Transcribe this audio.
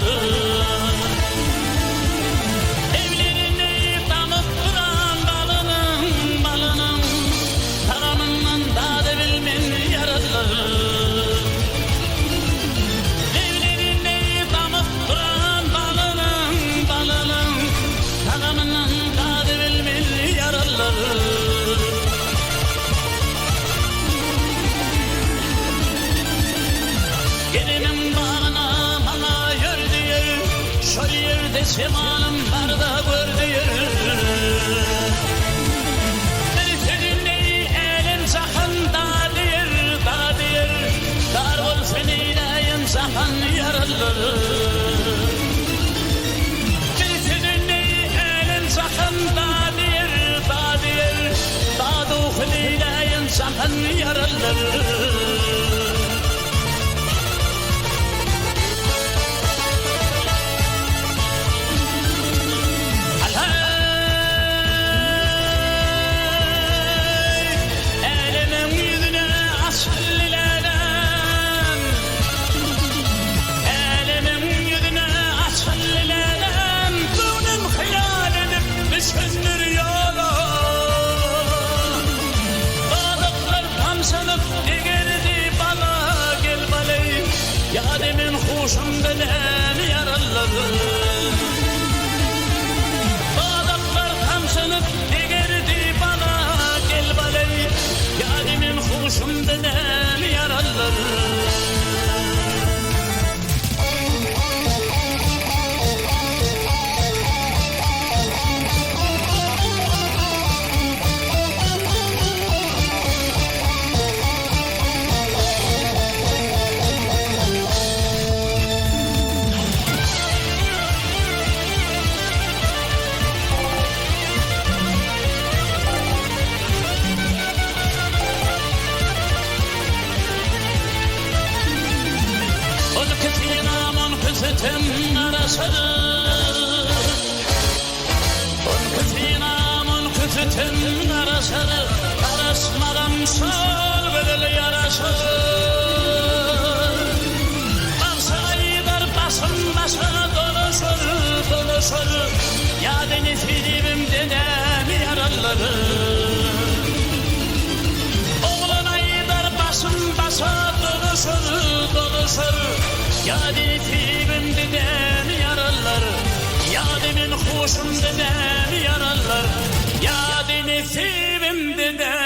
yaraları. Evlerini damıp duran balının taramından da devilmin yaraları. Evlerini damıp duran balının taramından da devilmin yaraları. Gelinim bana yör diyor, şöyle yerde semanım var da gör diyor. Seninle elim sakın da diyor, dar ol seninle sakın yaraları. Seninle elim sakın da diyor, da seninle sakın yaraları. Yademin hoşum belen yaraları. Bağdatlar kamsınıp degerdi bana gel baley. Yademin hoşum belen yaraları. Kıtın arasarı, kıtın arasarı, arasmadan sol bedel yarasarı. Baksaylar basın dolaşır, ya deniz dilimde ne yaraları. Oğlan aylar basın dolaşır, ya deniz dedem yaralar, yademin hoşum dedem yaralar, yadeni sevim dedem.